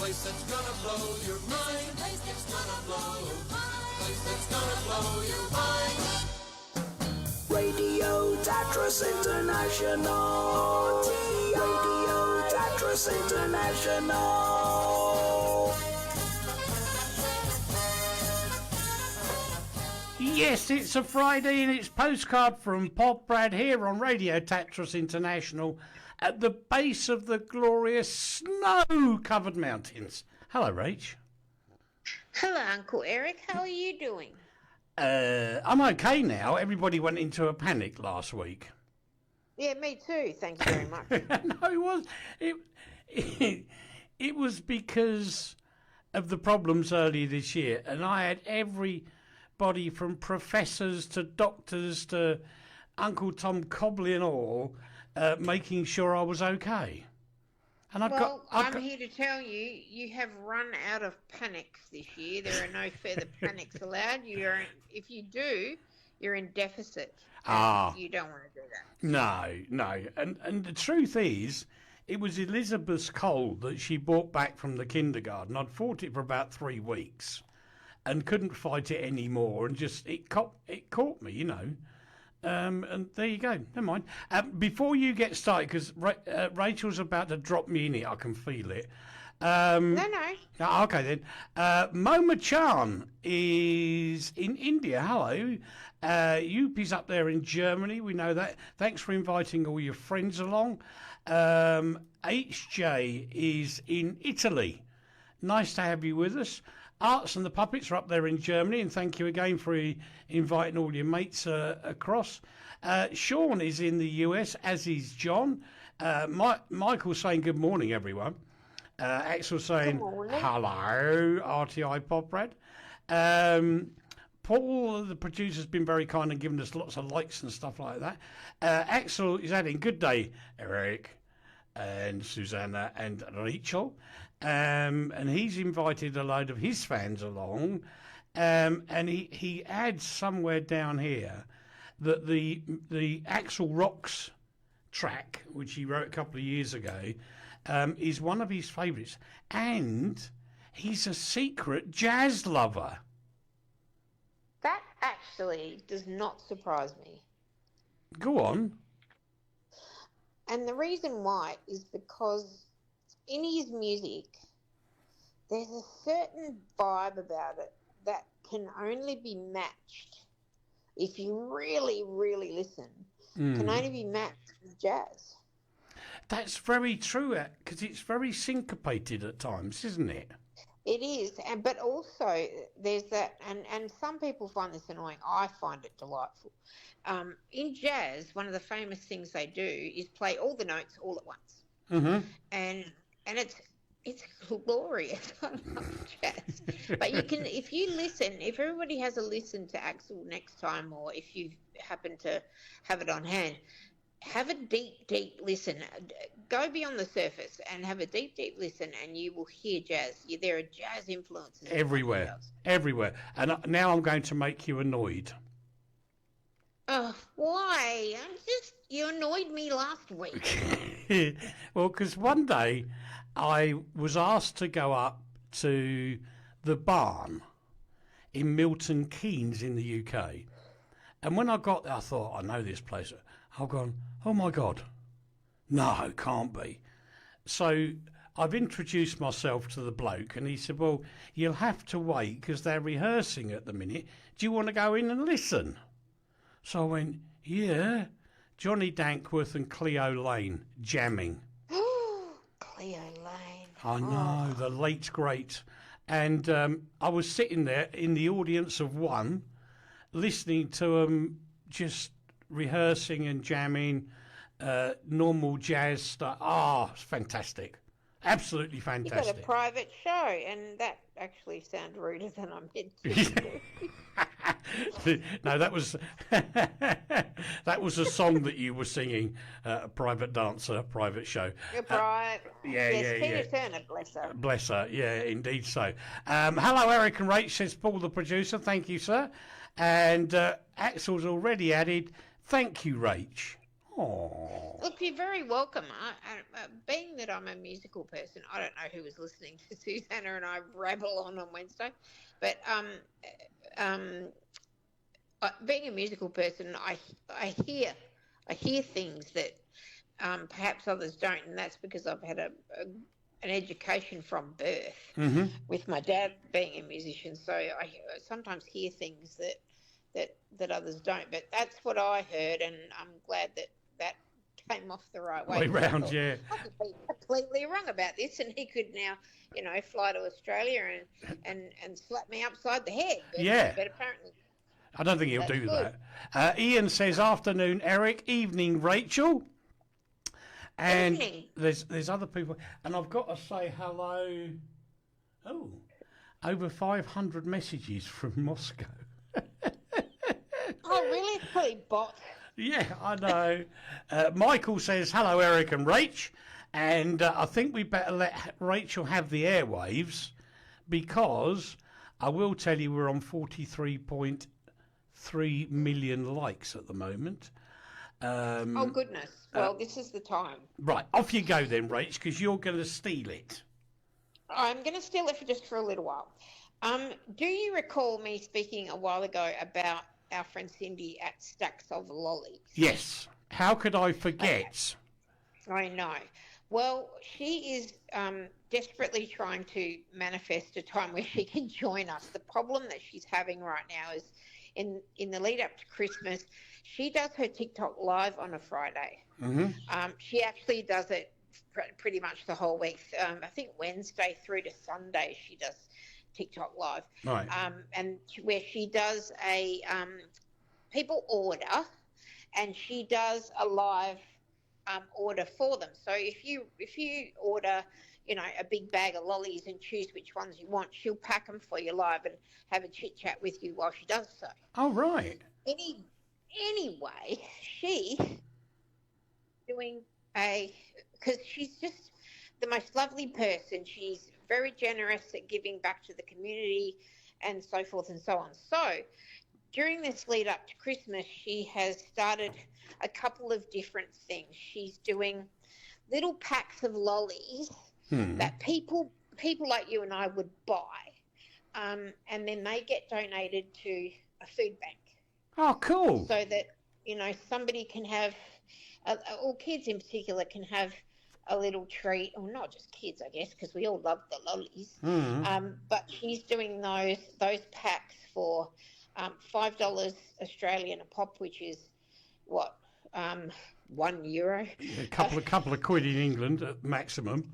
place that's gonna blow your mind. Place that's gonna blow your mind. Place that's gonna blow your mind. Radio Tatras International. Radio Tatras International. Yes, it's a Friday and it's Postcard from Poprad here on Radio Tatras International at the base of the glorious snow-covered mountains. Hello, Rach. Hello, Uncle Eric. How are you doing? I'm okay now. Everybody went into a panic last week. Yeah, me too. Thank you very much. No, it was because of the problems earlier this year, and I had everybody from professors to doctors to Uncle Tom Cobley and all making sure I was okay. And I'm here to tell you, you have run out of panics this year. There are no further panics allowed. If you do, you're in deficit. You don't want to do that. No. And the truth is, it was Elizabeth's cold that she brought back from the kindergarten. I'd fought it for about 3 weeks and couldn't fight it anymore, and just it caught me, you know. And there you go. Never mind. Before you get started, because Rachel's about to drop me in it, I can feel it. No. Okay then. Moma Chan is in India. Hello. Yupi's up there in Germany. We know that. Thanks for inviting all your friends along. HJ is in Italy. Nice to have you with us. Arts and the Puppets are up there in Germany, and thank you again for inviting all your mates across. Sean is in the US, as is John. Michael's saying good morning, everyone. Axel saying hello, RTI Poprad. Paul, the producer, has been very kind and given us lots of likes and stuff like that. Axel is adding, good day, Eric and Susanna and Rachel. And he's invited a load of his fans along. And he adds somewhere down here that the Axel Rocks track, which he wrote a couple of years ago, is one of his favourites. And he's a secret jazz lover. That actually does not surprise me. Go on. And the reason why is because in his music, there's a certain vibe about it that can only be matched if you really, really listen. Can only be matched with jazz. That's very true, because it's very syncopated at times, isn't it? It is, but also there's that, and some people find this annoying. I find it delightful. In jazz, one of the famous things they do is play all the notes all at once, and it's glorious. I love jazz. But you can, if you listen, if everybody has a listen to Axel next time, or if you happen to have it on hand, have a deep listen. Go beyond the surface and have a deep listen, and you will hear jazz. There are jazz influences everywhere. And now I'm going to make you annoyed. Oh, why? You annoyed me last week. Well, because one day I was asked to go up to the Barn in Milton Keynes in the UK. And when I got there, I thought, I know this place. I've gone, oh my God, no, can't be. So I've introduced myself to the bloke, and he said, well, you'll have to wait because they're rehearsing at the minute. Do you want to go in and listen? So I went, yeah. Johnny Dankworth and Cleo Lane jamming. Cleo Lane. I know, the late great. And I was sitting there in the audience of one, listening to them just rehearsing and jamming, normal jazz stuff. It's fantastic. Absolutely fantastic. You've got a private show, and that actually sounds ruder than I meant to. No, that was that was a song that you were singing, a private dancer, private show. Peter Turner, bless her. Bless her, yeah, indeed so. Hello, Eric and Rach, says Paul, the producer. Thank you, sir. And Axel's already added, thank you, Rach. Oh. Look, you're very welcome. Being that I'm a musical person, I don't know who was listening to Susanna and I rabble on Wednesday, but being a musical person, I hear things that perhaps others don't, and that's because I've had an education from birth with my dad being a musician. So I sometimes hear things that others don't. But that's what I heard, and I'm glad that came off the right way. Way round, yeah. I could be completely wrong about this, and he could now, fly to Australia and slap me upside the head. But apparently. I don't think he'll That's do good. that. Ian says, afternoon, Eric. Evening, Rachel. And Evening. there's other people. And I've got to say hello. Oh, over 500 messages from Moscow. Oh, really? Probably bots. Yeah, I know. Michael says, hello, Eric and Rach. And I think we better let Rachel have the airwaves because I will tell you we're on 43.3 million likes at the moment. Oh, goodness. Well, this is the time. Right, off you go then, Rach, because you're going to steal it. I'm going to steal it for a little while. Do you recall me speaking a while ago about our friend Cindy at Stacks of Lollies? Yes. How could I forget? I know. Well, she is desperately trying to manifest a time where she can join us. The problem that she's having right now is in the lead up to Christmas, she does her TikTok live on a Friday. She actually does it pretty much the whole week. I think Wednesday through to Sunday she does TikTok live. Right. And where she does a people order, and she does a live order for them. So if you order, a big bag of lollies and choose which ones you want, she'll pack them for you live and have a chit chat with you while she does so. Oh, right. Anyway, she doing because she's just the most lovely person. She's very generous at giving back to the community and so forth and so on. So during this lead up to Christmas, she has started a couple of different things. She's doing little packs of lollies that people like you and I would buy, and then they get donated to a food bank. Oh, cool. So that, somebody can have, or kids in particular can have a little treat, or not just kids, I guess, because we all love the lollies. But she's doing those packs for $5 Australian a pop, which is what, €1. A couple of quid in England at maximum.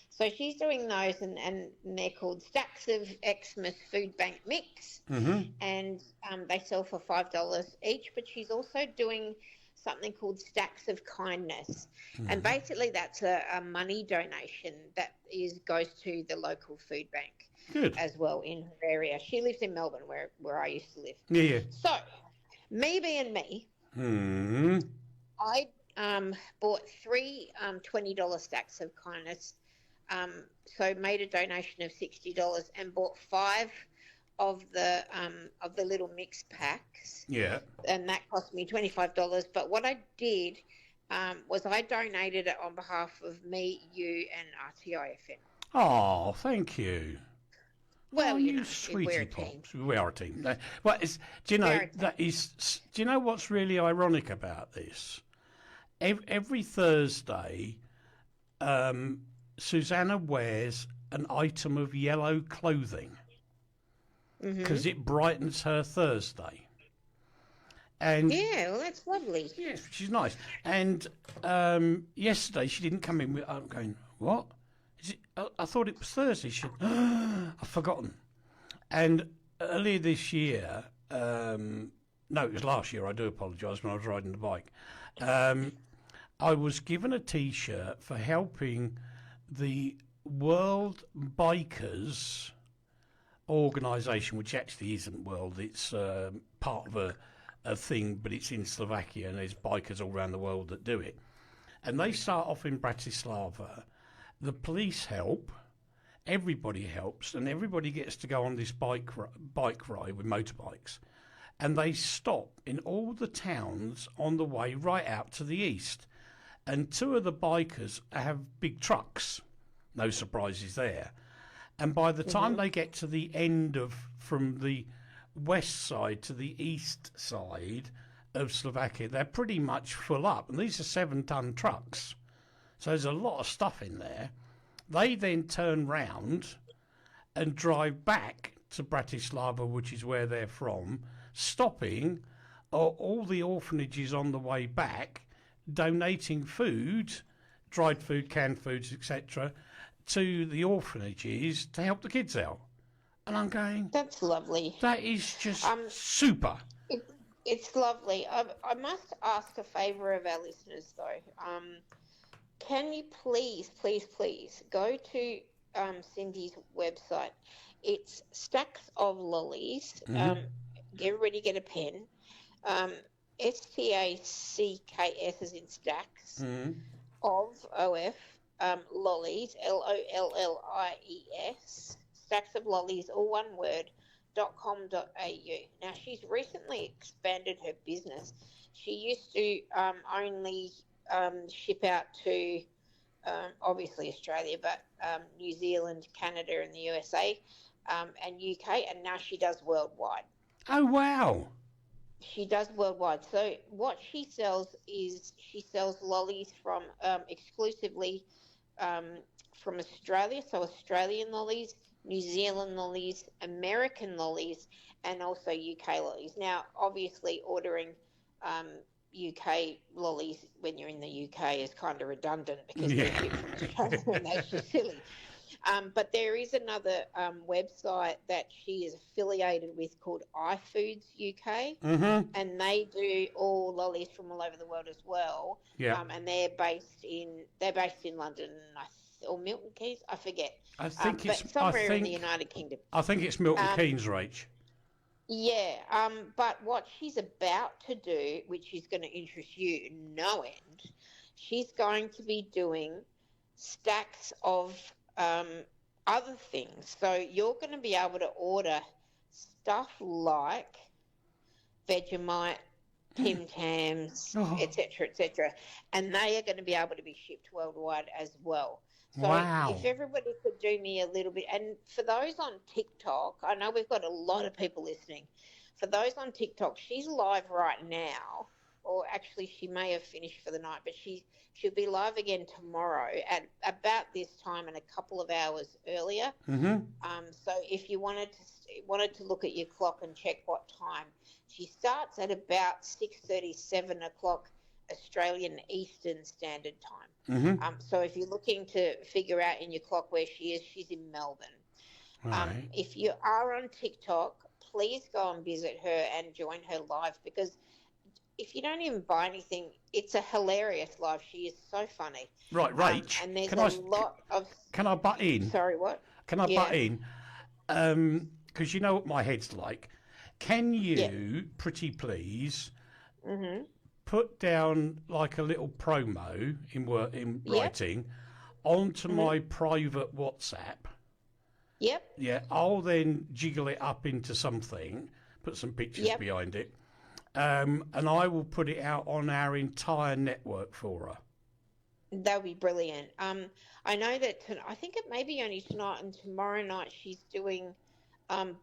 So she's doing those, and they're called Stacks of Xmas Food Bank Mix, and they sell for $5 each. But she's also doing something called Stacks of Kindness, and basically that's a money donation that goes to the local food bank. Good. As well in her area. She lives in Melbourne, where I used to live. Yeah. So, me being me, I bought 3 $20 Stacks of Kindness. So made a donation of $60 and bought 5 of the little mix packs. Yeah. And that cost me $25. But what I did was I donated it on behalf of me, you, and RTIFM. Oh, thank you. Well, you sweetie we're a team. pops. We are a team. Well, do you know that is? Do you know what's really ironic about this? Every Thursday, Susanna wears an item of yellow clothing because it brightens her Thursday. And yeah, well, that's lovely. yes, she's nice. And yesterday she didn't come in. I'm going, what? Is it? I thought it was Thursday. She said, I've forgotten. And earlier this year, no, it was last year. I do apologise. When I was riding the bike, I was given a T-shirt for helping the World Bikers organisation, which actually isn't world. It's part of a thing, but it's in Slovakia, and there's bikers all around the world that do it. And they start off in Bratislava. The police help, everybody helps, and everybody gets to go on this bike ride with motorbikes. and they stop in all the towns on the way right out to the east. And two of the bikers have big trucks. No surprises there. And by the time they get to the end of, from the west side to the east side of Slovakia, they're pretty much full up. And these are 7-ton trucks. So there's a lot of stuff in there. They then turn round and drive back to Bratislava, which is where they're from, stopping at all the orphanages on the way back, donating food, dried food, canned foods, etc., to the orphanages to help the kids out. And I'm going, That's lovely. that is just super. It's lovely. I must ask a favour of our listeners, though. Can you please go to Cindy's website? It's Stacks of Lollies. Get ready, get a pen. STACKS as in stacks of OF lollies LOLLIES, stacks of lollies, all one word, .com.au. Now she's recently expanded her business. She used to only ship out to obviously Australia, but New Zealand, Canada, and the USA, and UK, and now she does worldwide. Oh wow! She does worldwide. So what she sells is she sells lollies from exclusively from Australia, so Australian lollies, New Zealand lollies, American lollies, and also UK lollies. Now, obviously, ordering UK lollies when you're in the UK is kind of redundant because they're shipped from Australia and that's just silly. But there is another website that she is affiliated with called iFoods UK, and they do all lollies from all over the world as well. Yeah. And they're based in London or Milton Keynes, I forget. I think but it's somewhere in the United Kingdom. I think it's Milton Keynes, Rach. Yeah, but what she's about to do, which is going to interest you no end, she's going to be doing stacks of other things. So you're going to be able to order stuff like Vegemite, Tim Tams, etc., and they are going to be able to be shipped worldwide as well. So wow. If everybody could do me a little bit, and for those on TikTok, I know we've got a lot of people listening. For those on TikTok, she's live right now, or actually she may have finished for the night, but she'll be live again tomorrow at about this time and a couple of hours earlier. So if you wanted to look at your clock and check what time, she starts at about 6:30, 7 o'clock Australian Eastern Standard Time. So if you're looking to figure out in your clock where she is, she's in Melbourne. Right. If you are on TikTok, please go and visit her and join her live, because if you don't even buy anything, it's a hilarious live. She is so funny. Right, Rach. And there's lot of... Can I butt in? Sorry, what? Can I butt in? Because you know what my head's like. Can you, pretty please, put down like a little promo in writing onto my private WhatsApp? Yep. Yeah, I'll then jiggle it up into something, put some pictures behind it, and I will put it out on our entire network for her. That would be brilliant. I know that I think it may be only tonight and tomorrow night she's doing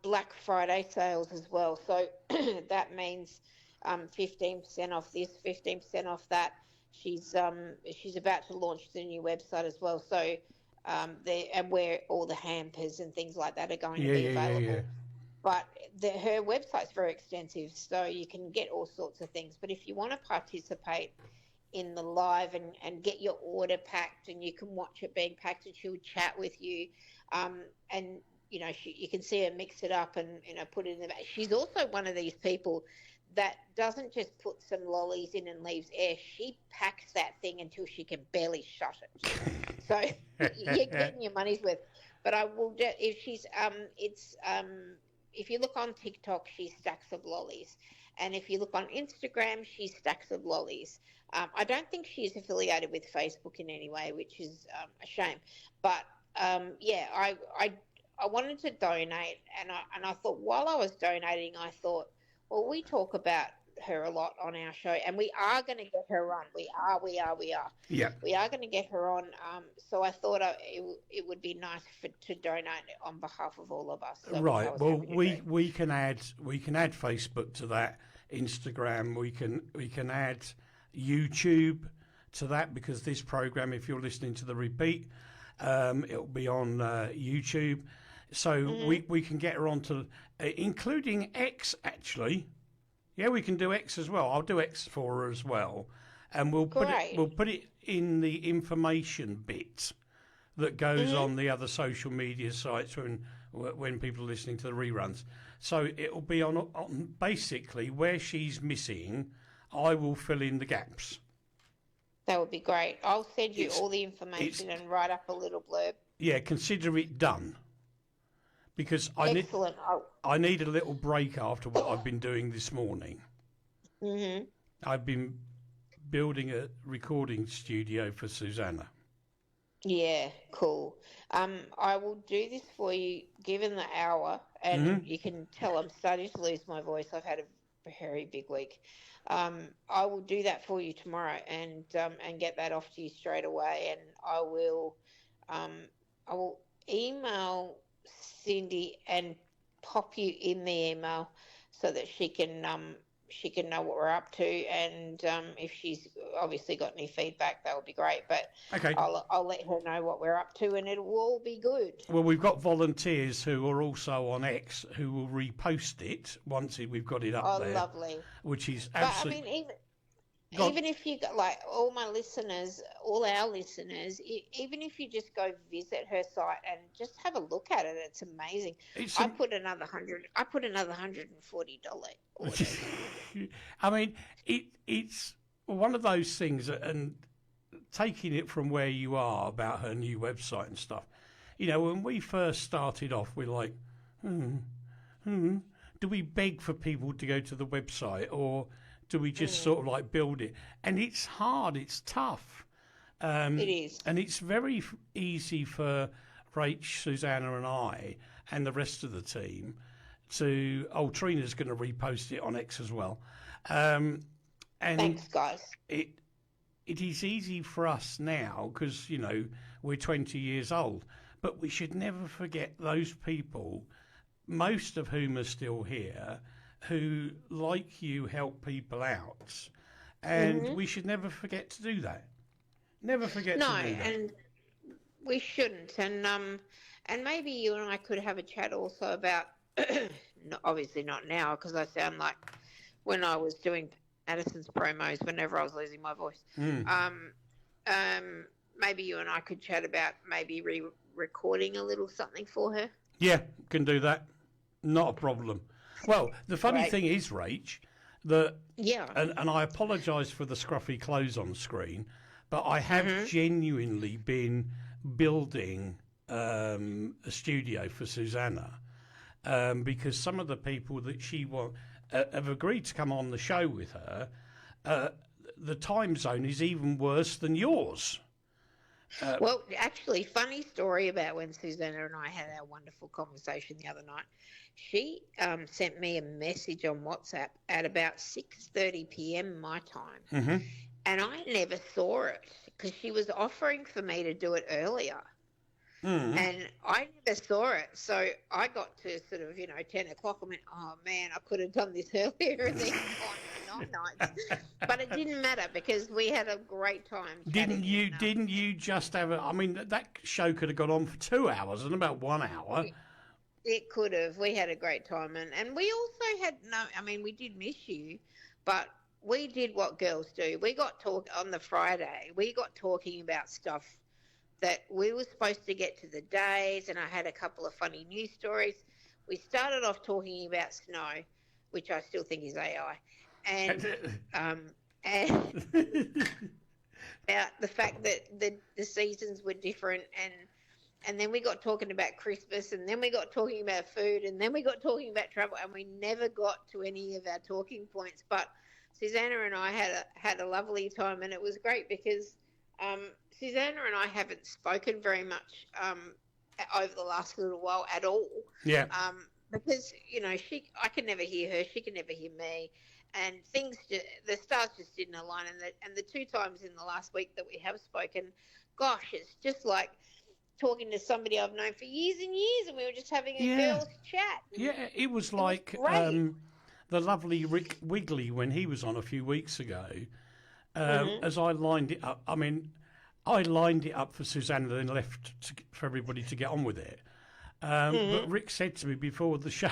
Black Friday sales as well. So that means 15% off this, 15% off that. She's about to launch the new website as well. So and where all the hampers and things like that are going to be available. Yeah. But her website's very extensive, so you can get all sorts of things. But if you want to participate in the live and get your order packed, and you can watch it being packed, and she'll chat with you, and you know you can see her mix it up and put it in the bag. She's also one of these people that doesn't just put some lollies in and leaves air. She packs that thing until she can barely shut it. So you're getting your money's worth. But I will if she's if you look on TikTok, she's Stacks of Lollies, and if you look on Instagram, she's Stacks of Lollies. I don't think she's affiliated with Facebook in any way, which is a shame. But I wanted to donate, and I thought while I was donating, I thought, Well, we talk about her a lot on our show, and we are going to get her on. We are. Yeah. We are going to get her on. So I thought it would be nice to donate on behalf of all of us. So which I Right. was Well, happy to do. we can add Facebook to that, Instagram. We can add YouTube to that, because this program, if you're listening to the repeat, it'll be on YouTube. So we can get her onto, including X actually. Yeah, we can do X as well. I'll do X for her as well, and we'll put it in the information bit that goes on the other social media sites when people are listening to the reruns. So it'll be on basically where she's missing. I will fill in the gaps. That would be great. I'll send you all the information and write up a little blurb. Yeah, consider it done. Because I need a little break after what I've been doing this morning. Mm-hmm. I've been building a recording studio for Susanna. Yeah, cool. I will do this for you given the hour, and you can tell I'm starting to lose my voice. I've had a very big week. I will do that for you tomorrow and get that off to you straight away, and I will email Cindy and pop you in the email so that she can know what we're up to, and if she's obviously got any feedback, that would be great. But Okay. I'll let her know what we're up to, and it will all be good. Well, we've got volunteers who are also on X who will repost it once we've got it up there. Oh, lovely. Which is But absolutely... I mean, even if you got, like, all my listeners, all our listeners, even if you just go visit her site and just have a look at it, it's amazing. I put another $140 order. I mean, it's one of those things, and taking it from where you are about her new website and stuff. You know, when we first started off, we're like, do we beg for people to go to the website, or do we just sort of like build it? And it's hard, it's tough. It is. And it's very easy for Rach, Susanna and I and the rest of the team to... Oh, Trina's going to repost it on X as well. And thanks, guys. It is easy for us now because, you know, we're 20 years old. But we should never forget those people, most of whom are still here, who, like you, help people out, and we should never forget to do that. Never forget to do that. No, and we shouldn't. And maybe you and I could have a chat also about, obviously not now, because I sound like when I was doing Addison's promos whenever I was losing my voice. Maybe you and I could chat about maybe re-recording a little something for her. Yeah, can do that. Not a problem. Well, the funny thing is, Rach, that and I apologise for the scruffy clothes on screen, but I have genuinely been building a studio for Susanna because some of the people that she have agreed to come on the show with her. The time zone is even worse than yours. Well, actually, funny story about when Susanna and I had our wonderful conversation the other night. She sent me a message on WhatsApp at about 6:30 p.m. my time, and I never saw it because she was offering for me to do it earlier, and I never saw it. So I got to sort of 10 o'clock. I went, oh man, I could have done this earlier, and then on nights. But it didn't matter because we had a great time. Didn't you just have I mean, that show could have gone on for 2 hours and about 1 hour. It could have. We had a great time. And we also had we did miss you, but we did what girls do. We got on the Friday. We got talking about stuff that we were supposed to get to the days, and I had a couple of funny news stories. We started off talking about snow, which I still think is AI, and about the fact that the seasons were different, and then we got talking about Christmas, and then we got talking about food, and then we got talking about travel, and we never got to any of our talking points. But Susanna and I had a lovely time, and it was great because Susanna and I haven't spoken very much over the last little while at all. Yeah. because I can never hear her, she can never hear me, and the stars just didn't align. And the two times in the last week that we have spoken, gosh, it's just like talking to somebody I've known for years and years, and we were just having a Yeah, girls' chat. And yeah. It was it was like great. the lovely Rick Wigley when he was on a few weeks ago. As I lined it up, I mean, I lined it up for Susanna, then left for everybody to get on with it. But Rick said to me before the show,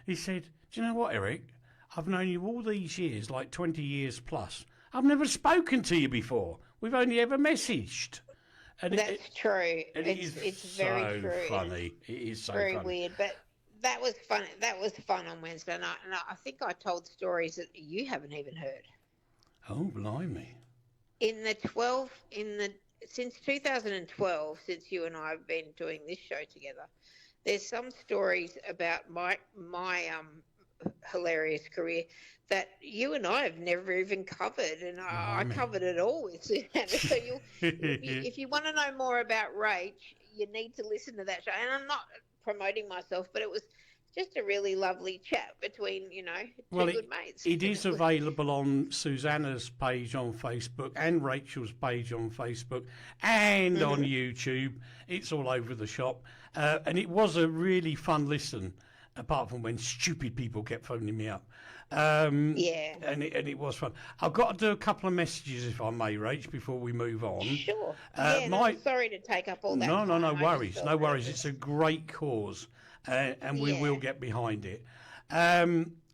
he said, "Do you know what, Eric? I've known you all these years, like 20 years plus. I've never spoken to you before. We've only ever messaged." And That's true. and It's very so true. funny. It is so Very funny. weird, but that was fun. That was fun on Wednesday night, and I think I told stories that you haven't even heard. Oh, blimey. Since 2012, since you and I have been doing this show together, there's some stories about my hilarious career that you and I have never even covered, and I Blimey. covered it all with Susanna. So if you want to know more about Rach, you need to listen to that show. And I'm not promoting myself, but it was just a really lovely chat between Well, two good mates. it is available on Susanna's page on Facebook and Rachel's page on Facebook and on YouTube. It's all over the shop. And it was a really fun listen, apart from when stupid people kept phoning me up. Yeah. And it was fun. I've got to do a couple of messages, if I may, Rach, before we move on. Sure. I'm sorry to take up all that No, time. no I just worries. felt No that it worries. was- It's a great cause, and we will Yeah. get behind it.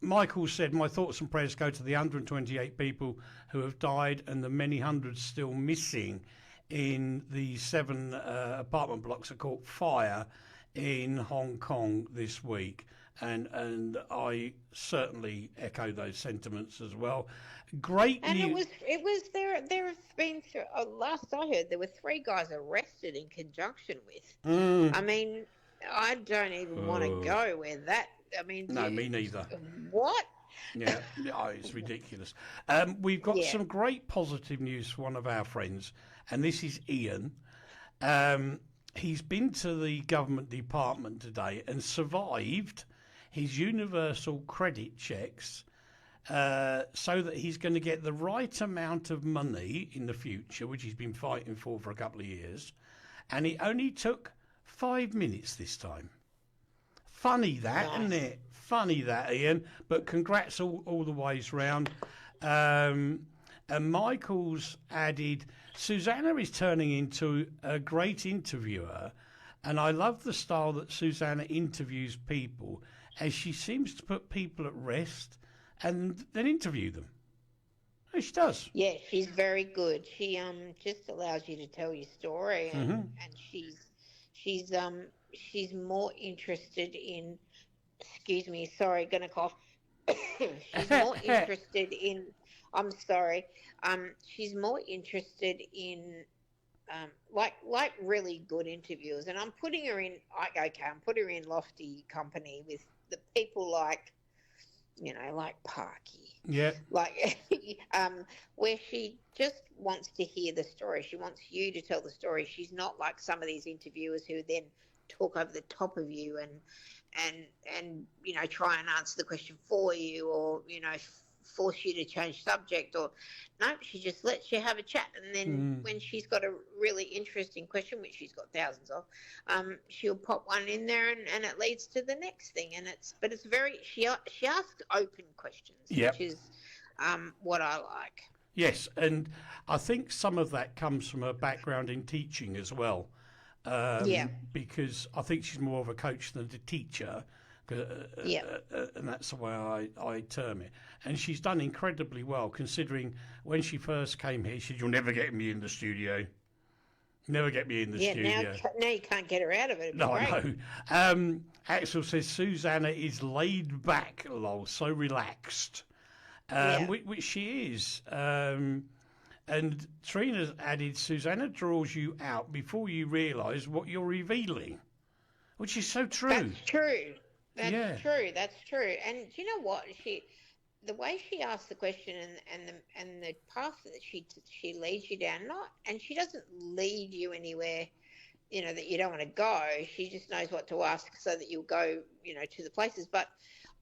Michael said, "My thoughts and prayers go to the 128 people who have died and the many hundreds still missing in the 7 apartment blocks that caught fire in Hong Kong this week." And I certainly echo those sentiments as well. Great And news. it was there have been last I heard there were 3 guys arrested in conjunction with. I mean, I don't even want to go where that. I mean, No, me neither. What? Yeah, it's ridiculous. We've got Yeah. some great positive news for one of our friends, and this is Ian. He's been to the government department today and survived his universal credit checks so that he's going to get the right amount of money in the future, which he's been fighting for a couple of years. And it only took 5 minutes this time. Funny that, isn't it? Funny that, Ian. But congrats all the ways round. And Michael's added, Susanna is turning into a great interviewer, and I love the style that Susanna interviews people, as she seems to put people at rest and then interview them. Oh, she does. Yeah, she's very good. She just allows you to tell your story, and she's more interested in. Excuse me, sorry, gonna cough. She's more interested in. I'm sorry. She's more interested in. Like really good interviewers, and I'm putting her in. I'm putting her in lofty company with the people like Parky. Yeah. Like, where she just wants to hear the story. She wants you to tell the story. She's not like some of these interviewers who then talk over the top of you and try and answer the question for you, or force you to change subject, or no, she just lets you have a chat, and then when she's got a really interesting question, which she's got thousands of, she'll pop one in there, and it leads to the next thing. And it's very, she asks open questions, Yep. which is what I like. Yes, and I think some of that comes from her background in teaching as well. Because I think she's more of a coach than a teacher. And that's the way I term it. And she's done incredibly well, considering when she first came here, she said, "You'll never get me in the studio. Never get me in the studio." Now you can't get her out of it. No, I know. Axel says, Susanna is laid back, lol, so relaxed, which she is. And Trina's added, Susanna draws you out before you realise what you're revealing, which is so true. That's true. Yeah. That's true. And do you know what? The way she asks the question and the path that she leads you down, and she doesn't lead you anywhere that you don't want to go. She just knows what to ask so that you'll go, to the places. But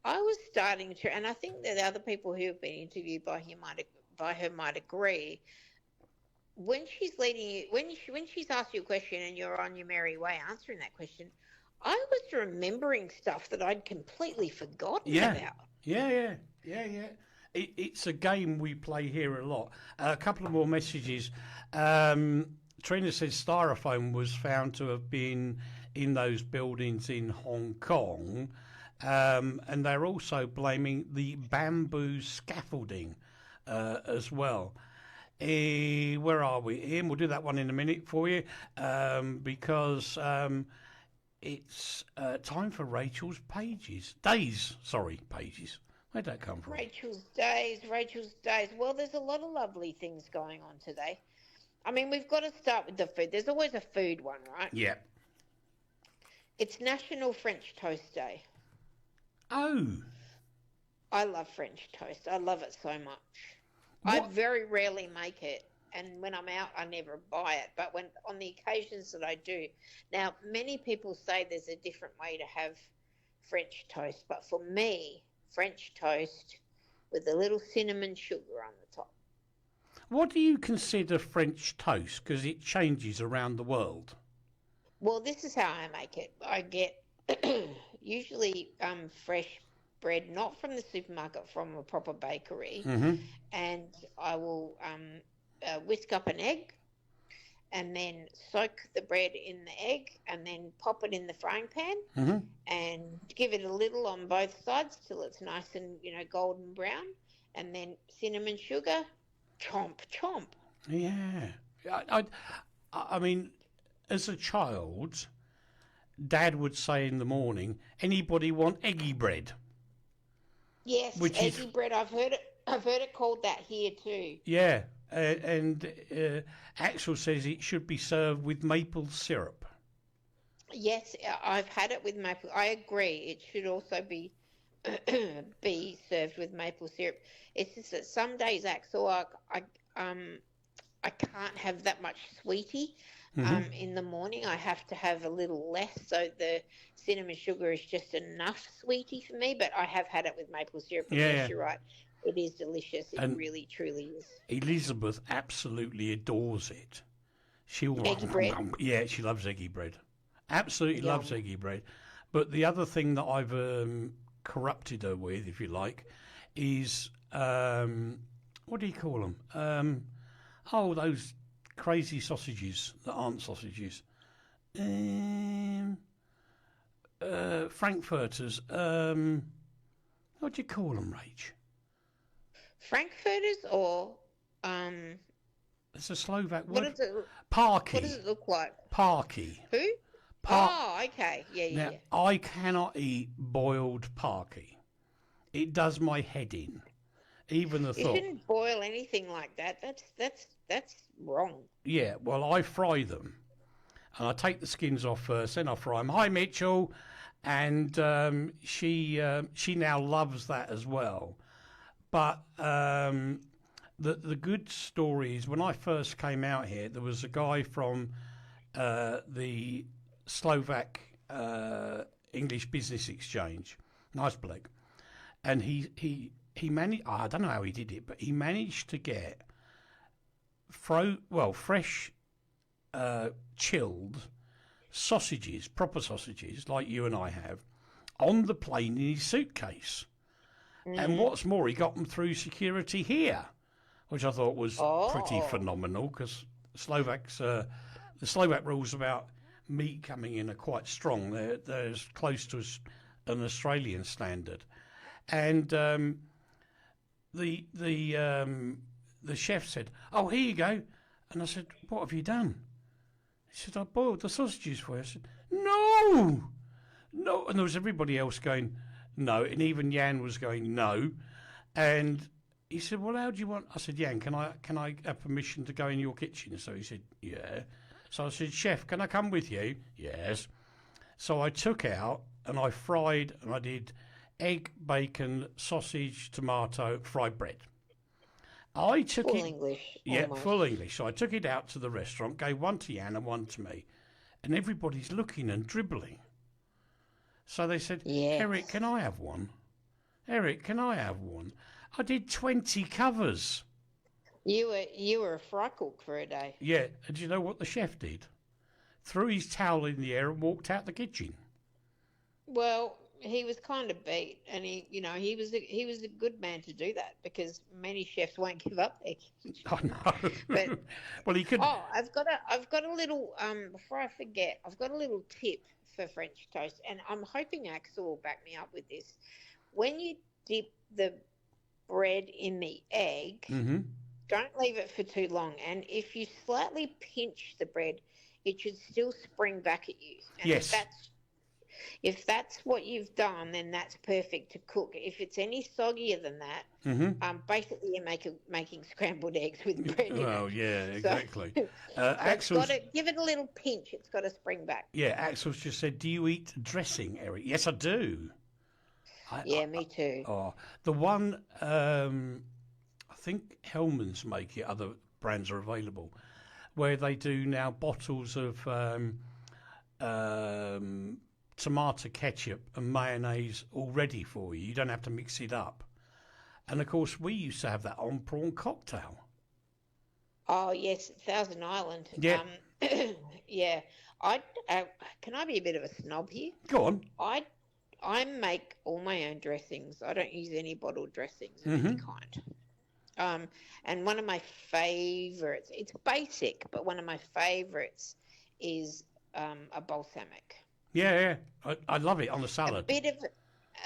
I was starting to, and I think that the other people who have been interviewed by her might agree. When she's leading you, when she's asked you a question and you're on your merry way answering that question, I was remembering stuff that I'd completely forgotten about. Yeah. It's a game we play here a lot. A couple of more messages. Trina says styrofoam was found to have been in those buildings in Hong Kong, and they're also blaming the bamboo scaffolding as well. Where are we, Ian? We'll do that one in a minute for you, because it's time for Rachel's pages. Pages. Where'd that come from? Rachel's days. Well, there's a lot of lovely things going on today. I mean, we've got to start with the food. There's always a food one, right? Yeah. It's National French Toast Day. Oh. I love French toast. I love it so much. What? I very rarely make it, and when I'm out, I never buy it. But when on the occasions that I do, now many people say there's a different way to have French toast, but for me, French toast with a little cinnamon sugar on the top. What do you consider French toast? Because it changes around the world. Well, this is how I make it. I get usually fresh bread, not from the supermarket, from a proper bakery, and I will whisk up an egg and then soak the bread in the egg and then pop it in the frying pan and give it a little on both sides till it's nice and golden brown, and then cinnamon sugar, chomp. Yeah. I mean, as a child, Dad would say in the morning, anybody want eggy bread? Yes, eggy bread. I've heard it called that here too. Yeah, and Axel says it should be served with maple syrup. Yes, I've had it with maple. I agree. It should also be served with maple syrup. It's just that some days, Axel, I can't have that much sweetie. In the morning, I have to have a little less, so the cinnamon sugar is just enough sweetie for me. But I have had it with maple syrup. And yes, you're right. It is delicious. It really, truly is. Elizabeth absolutely adores it. Eggy bread? Yeah, she loves eggy bread. Absolutely loves eggy bread. But the other thing that I've corrupted her with, if you like, is, what do you call them? Those crazy sausages that aren't sausages. Frankfurters. What do you call them, Rach? Frankfurters or It's a Slovak word. what is it? Parky. What does it look like? Parky. Who? Okay. Yeah. I cannot eat boiled parky. It does my head in. Even the You thought. shouldn't boil anything like that. That's wrong. Yeah, well, I fry them. And I take the skins off first, then I fry them. Hi, Mitchell. And she now loves that as well. But the good story is when I first came out here, there was a guy from the Slovak English Business Exchange, nice bloke, and he managed. I don't know how he did it, but he managed to get fresh chilled sausages, proper sausages like you and I have, on the plane in his suitcase. And what's more, he got them through security here, which I thought was pretty phenomenal, because the Slovak rules about meat coming in are quite strong. They're as close to an Australian standard. And the chef said, "Oh, here you go." And I said, "What have you done?" He said, "I boiled the sausages for you." I said, No. And there was everybody else going, no. And even Jan was going, no. And he said, "Well, how do you want?" I said, "Jan, can I have permission to go in your kitchen?" So he said, "Yeah." So I said, "Chef, can I come with you?" "Yes." So I took out and I fried, and I did egg, bacon, sausage, tomato, fried bread. I took Full it. English. Yeah, almost. full English. So I took it out to the restaurant, gave one to Jan and one to me. and everybody's looking and dribbling. So they said, Yes. Eric, can I have one? Eric, can I have one? I did 20 covers. You were a fry cook for a day. Yeah, and do you know what the chef did? Threw his towel in the air and walked out the kitchen. Well, he was kind of beat, and he was a good man to do that, because many chefs won't give up their kitchen. Oh no! But well, he could. oh, I've got a little before I forget, I've got a little tip for French toast, and I'm hoping Axel will back me up with this. When you dip the bread in the egg, Mm-hmm. don't leave it for too long, and if you slightly pinch the bread, it should still spring back at you. And Yes. if that's what you've done, then that's perfect to cook. If it's any soggier than that, Mm-hmm. basically you're making scrambled eggs with bread in Well, it. yeah, So- exactly. So Axel's, give it a little pinch. It's got to spring back. yeah, Axel's just said, "Do you eat dressing, Eric?" Yes, I do. Yeah, me too. Oh, the one I think Hellman's make it. Other brands are available, where they do now bottles of tomato ketchup and mayonnaise all ready for you. You don't have to mix it up. And of course, we used to have that on prawn cocktail. Oh yes, Thousand Island. Yeah. Yeah. Can I be a bit of a snob here? Go on. I make all my own dressings. I don't use any bottled dressings of any kind. And one of my favourites, it's basic, but one of my favourites is a balsamic. Yeah. I love it on a salad.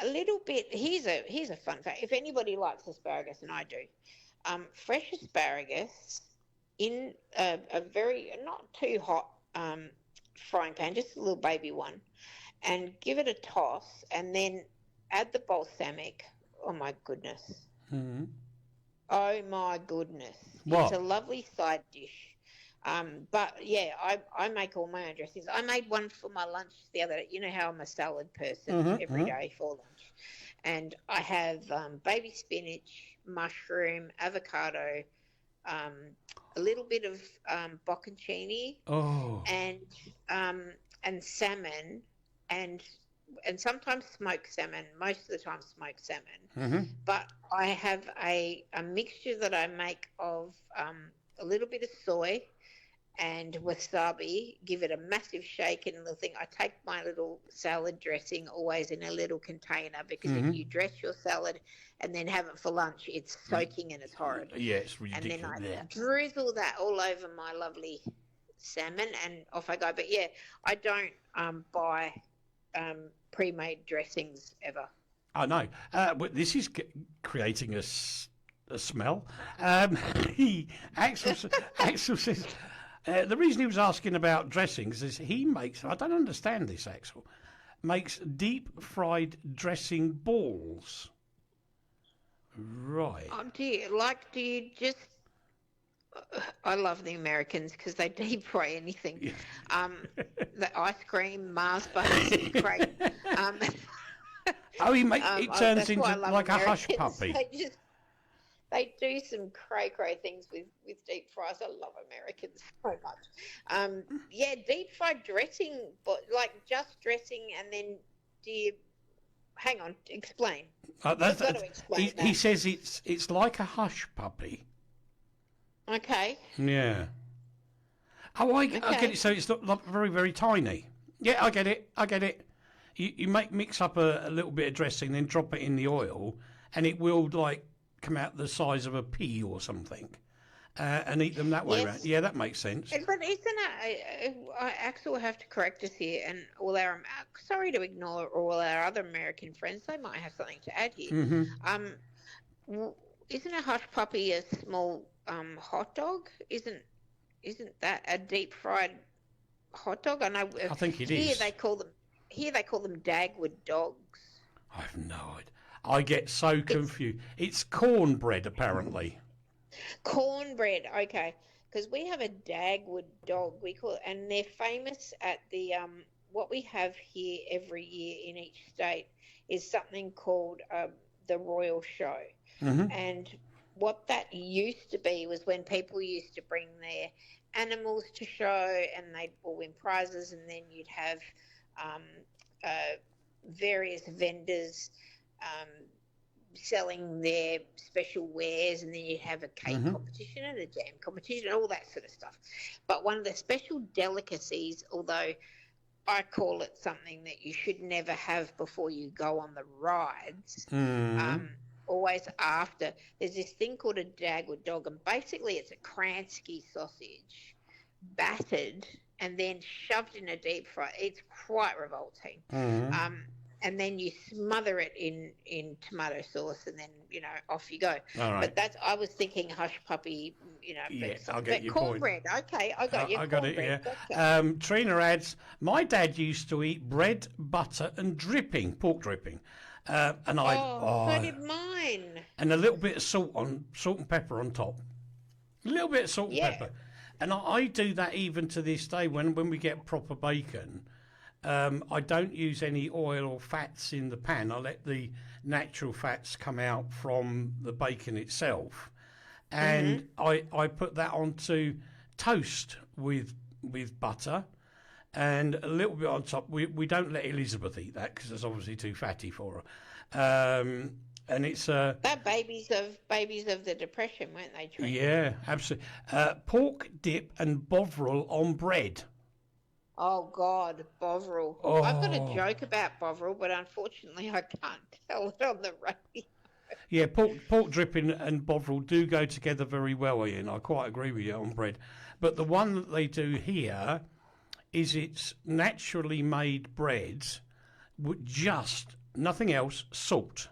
A little bit. Here's a fun fact. If anybody likes asparagus, and I do, fresh asparagus in a very not too hot frying pan, just a little baby one, and give it a toss, and then add the balsamic. Oh my goodness. Mm-hmm. Oh my goodness. What? It's a lovely side dish. But yeah, I make all my own dressings. I made one for my lunch the other day. You know how I'm a salad person every day for lunch. And I have baby spinach, mushroom, avocado, a little bit of bocconcini, Oh. and salmon, and sometimes smoked salmon. Most of the time smoked salmon. Mm-hmm. But I have a mixture that I make of a little bit of soy and wasabi, give it a massive shake and a little thing. I take my little salad dressing always in a little container, because if you dress your salad and then have it for lunch, it's soaking and it's horrid. Yeah, it's And ridiculous. then I drizzle that all over my lovely salmon, and off I go. But yeah, I don't buy pre-made dressings ever. I know. But this is creating a smell. Axel says the reason he was asking about dressings is he makes. I don't understand this. Axel makes deep fried dressing balls. Right. Oh, do you just? I love the Americans because they deep fry anything. Yeah. The ice cream, Mars bars, is great. Oh, it turns that's why I into love like a hush Americans. puppy. They do some cray things with deep fries. I love Americans so much. Yeah, deep fried dressing, but like just dressing, and then do you? Hang on, explain. You've got to explain He that. says it's like a hush puppy. Okay. Yeah. Oh, I get Okay. it. So it's not very, very tiny. Yeah, I get it. You mix up a little bit of dressing, then drop it in the oil, and it will like come out the size of a pea or something, and eat them that way Yes. around. Yeah, that makes sense. But isn't it? Axel will have to correct us here, and all our sorry to ignore all our other American friends. They might have something to add here. Mm-hmm. Isn't a hush puppy a small hot dog? Isn't that a deep fried hot dog? I know. I think it here is. They call them Dagwood dogs. I have no idea. I get so confused. It's cornbread, apparently. Cornbread, okay. Because we have a Dagwood dog, we call it, and they're famous at the what we have here every year in each state is something called the Royal Show. Mm-hmm. And what that used to be was when people used to bring animals to show, and they'd all win prizes, and then you'd have um, various vendors um, selling their special wares, and then you'd have a cake competition and a jam competition and all that sort of stuff. But one of the special delicacies, although I call it something that you should never have before you go on the rides, always after, there's this thing called a Dagwood dog, and basically it's a Kransky sausage battered and then shoved in a deep fry. It's quite revolting. And then you smother it in tomato sauce, and then, off you go. All right. But that's, I was thinking hush puppy, Yeah, but, I'll get your cornbread. Okay, I got you. I got it, yeah. Gotcha. Trina adds, my dad used to eat bread, butter and dripping, pork dripping. And so did mine. And a little bit of salt and pepper on top. A little bit of salt and pepper. And I do that even to this day when we get proper bacon. I don't use any oil or fats in the pan. I let the natural fats come out from the bacon itself. And I put that onto toast with butter and a little bit on top. We don't let Elizabeth eat that because it's obviously too fatty for her. And it's that babies of the depression, weren't they, Trina? Yeah, absolutely. Pork dip and bovril on bread. Oh God, Bovril. Oh. I've got a joke about Bovril, but unfortunately I can't tell it on the radio. Yeah, pork dripping and bovril do go together very well, Ian. I quite agree with you on bread. But the one that they do here is it's naturally made bread with just nothing else, salt.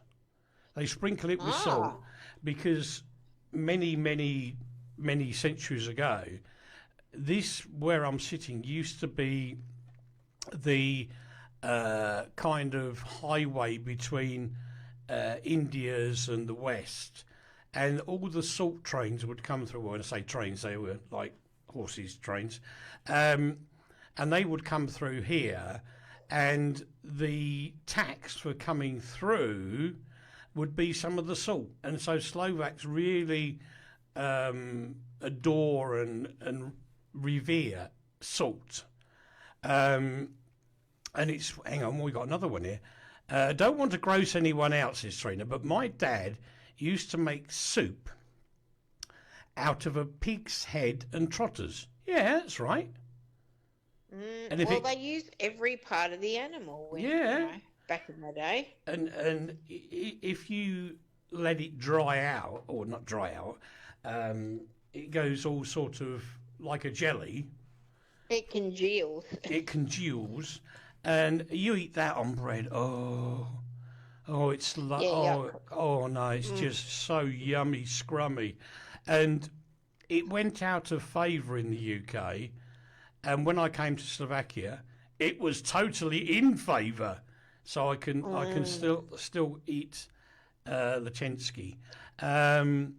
They sprinkle it with salt because many centuries ago, this where I'm sitting used to be the kind of highway between India's and the West, and all the salt trains would come through. When I say trains, they were like horses' trains, and they would come through here, and the tax for coming through would be some of the salt, and so Slovaks really adore and revere salt. And it's, hang on, we got another one here. Don't want to gross anyone out, says Trina, but my dad used to make soup out of a pig's head and trotters. Yeah, that's right. And they used every part of the animal back in the day. And if you let it dry out, or not dry out, it goes all sort of like a jelly. It congeals. It congeals, and you eat that on bread. Oh, it's like no, it's just so yummy, scrummy, and it went out of favour in the UK. And when I came to Slovakia, it was totally in favour. So I can still eat Lechensky. And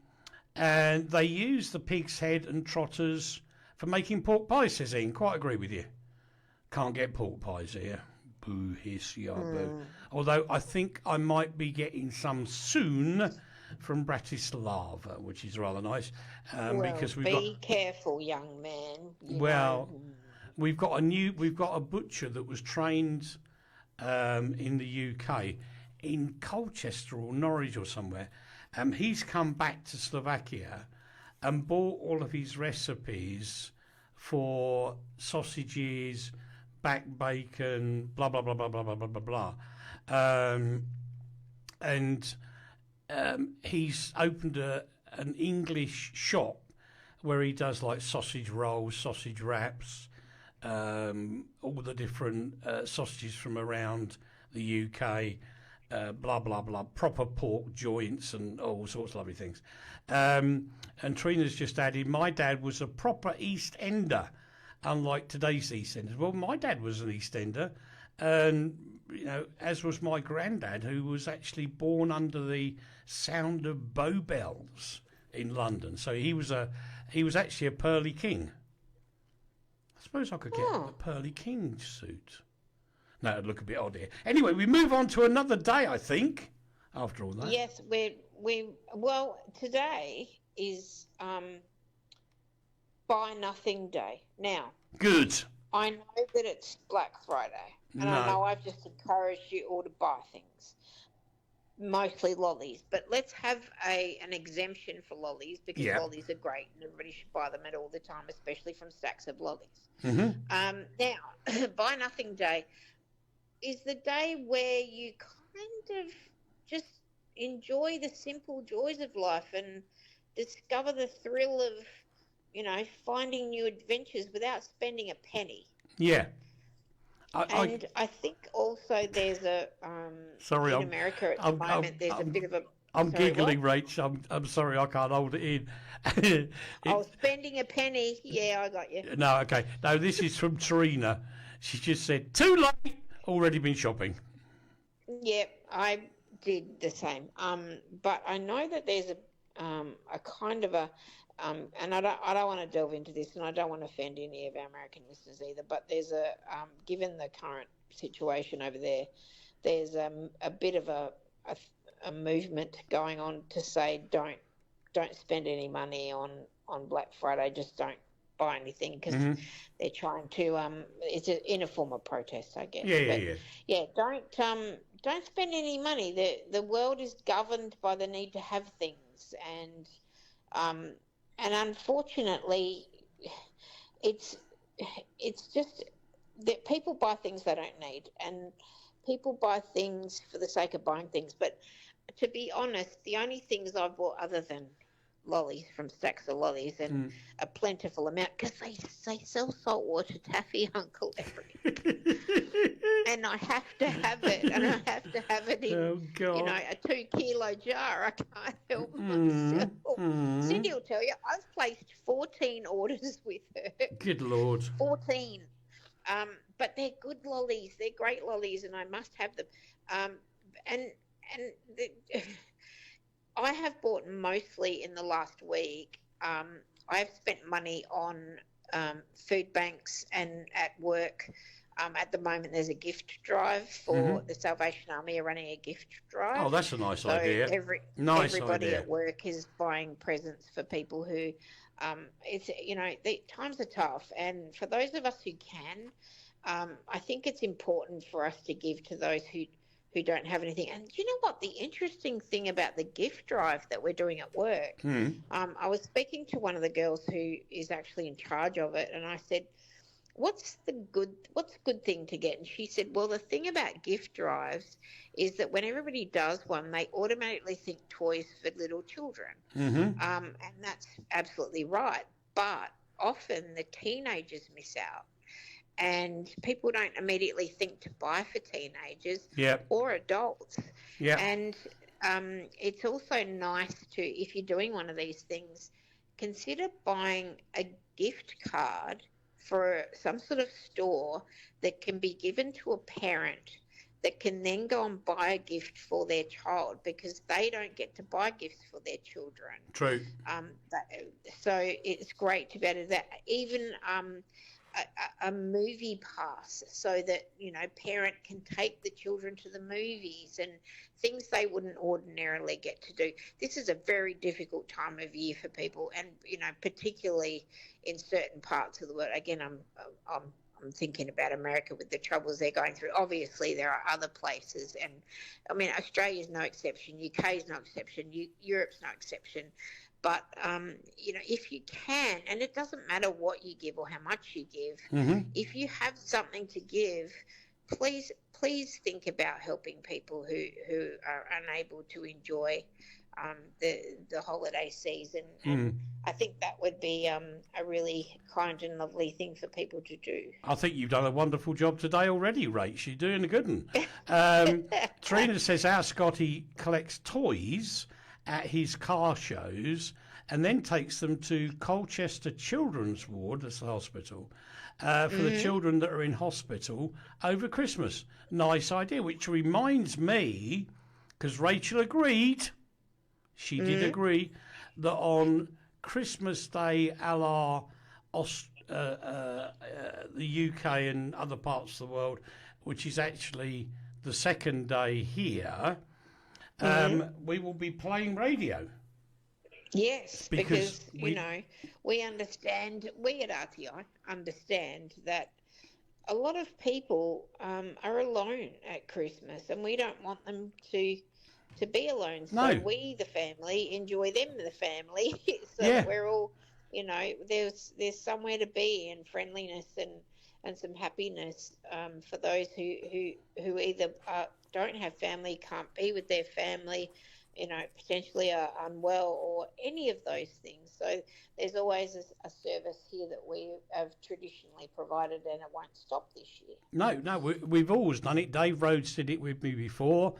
they use the pig's head and trotters for making pork pies, says Ian. Quite agree with you. Can't get pork pies here. Boo, hiss, boo. Although I think I might be getting some soon from Bratislava, which is rather nice. Because be careful, young man. We've got a butcher that was trained in the UK, in Colchester or Norwich or somewhere. He's come back to Slovakia and bought all of his recipes for sausages, back bacon, blah blah blah blah blah blah blah blah blah. And he's opened an English shop where he does like sausage rolls, sausage wraps, all the different sausages from around the UK, blah blah blah, proper pork joints and all sorts of lovely things. And Trina's just added, my dad was a proper East Ender, unlike today's East Enders. Well, my dad was an East Ender, and as was my granddad, who was actually born under the sound of Bow Bells in London. So he was actually a Pearly King. I suppose I could get a Pearly King suit. No, it'd look a bit odd here. Anyway, we move on to another day, I think, after all that. Yes, today is Buy Nothing Day. Now, Good. I know that it's Black Friday, and No. I know I've just encouraged you all to buy things, mostly lollies, but let's have an exemption for lollies because Yeah. lollies are great and everybody should buy them at all the time, especially from stacks of lollies. Mm-hmm. Now, Buy Nothing Day is the day where you kind of just enjoy the simple joys of life and discover the thrill of, finding new adventures without spending a penny. Yeah. And I think also there's Sorry, in America at the moment there's a bit of a. I'm Sorry, giggling, what? Rach. I'm sorry, I can't hold it in. Spending a penny. Yeah, I got you. No, okay. No, this is from Trina. She just said, too late, already been shopping. Yep, I did the same. But I know that there's a kind of a, and I don't want to delve into this, and I don't want to offend any of our American listeners either. But there's given the current situation over there, there's a bit of a movement going on to say don't spend any money on Black Friday. Just don't buy anything because they're trying to it's in a form of protest, I guess. Yeah. Don't spend any money. The world is governed by the need to have things, and unfortunately, it's just that people buy things they don't need, and people buy things for the sake of buying things. But to be honest, the only things I've bought other than lollies from stacks of lollies and a plentiful amount because they sell saltwater taffy, Uncle Eric, and I have to have it, and I have to have it in a 2 kilo jar. I can't help myself. Cindy will tell you I've placed 14 orders with her. Good Lord. 14. But they're good lollies. They're great lollies, and I must have them. I have bought mostly in the last week. I have spent money on food banks and at work. At the moment, there's a gift drive for the Salvation Army are running a gift drive. Oh, that's a nice idea. Everybody at work is buying presents for people who, the times are tough. And for those of us who can, I think it's important for us to give to those who don't have anything. And do you know what? The interesting thing about the gift drive that we're doing at work, I was speaking to one of the girls who is actually in charge of it, and I said, what's a good thing to get? And she said, well, the thing about gift drives is that when everybody does one, they automatically think toys for little children. And that's absolutely right. But often the teenagers miss out. And people don't immediately think to buy for teenagers or adults. And it's also nice to, if you're doing one of these things, consider buying a gift card for some sort of store that can be given to a parent that can then go and buy a gift for their child because they don't get to buy gifts for their children. True. So it's great to be able to do that. Even a movie pass so that, parent can take the children to the movies and things they wouldn't ordinarily get to do. This is a very difficult time of year for people and, particularly in certain parts of the world. Again, I'm thinking about America with the troubles they're going through. Obviously, there are other places, and Australia's no exception. UK's no exception. Europe's no exception. But, if you can, and it doesn't matter what you give or how much you give, if you have something to give, please think about helping people who are unable to enjoy the holiday season. And I think that would be a really kind and lovely thing for people to do. I think you've done a wonderful job today already, Rach. You're doing a good one. Trina says our Scotty collects toys at his car shows and then takes them to Colchester Children's Ward, that's the hospital, for the children that are in hospital over Christmas. Nice idea, which reminds me, because Rachel agreed, she did agree, that on Christmas Day a la the UK and other parts of the world, which is actually the second day here, we will be playing radio. Yes, Because because we understand, we at RTI understand that a lot of people are alone at Christmas, and we don't want them to be alone. So No. we, the family, enjoy them, the family, so Yeah. that we're all, there's somewhere to be, and friendliness and some happiness for those who either don't have family, can't be with their family, potentially are unwell, or any of those things. So there's always a service here that we have traditionally provided, and it won't stop this year. No, we've always done it. Dave Rhodes did it with me before.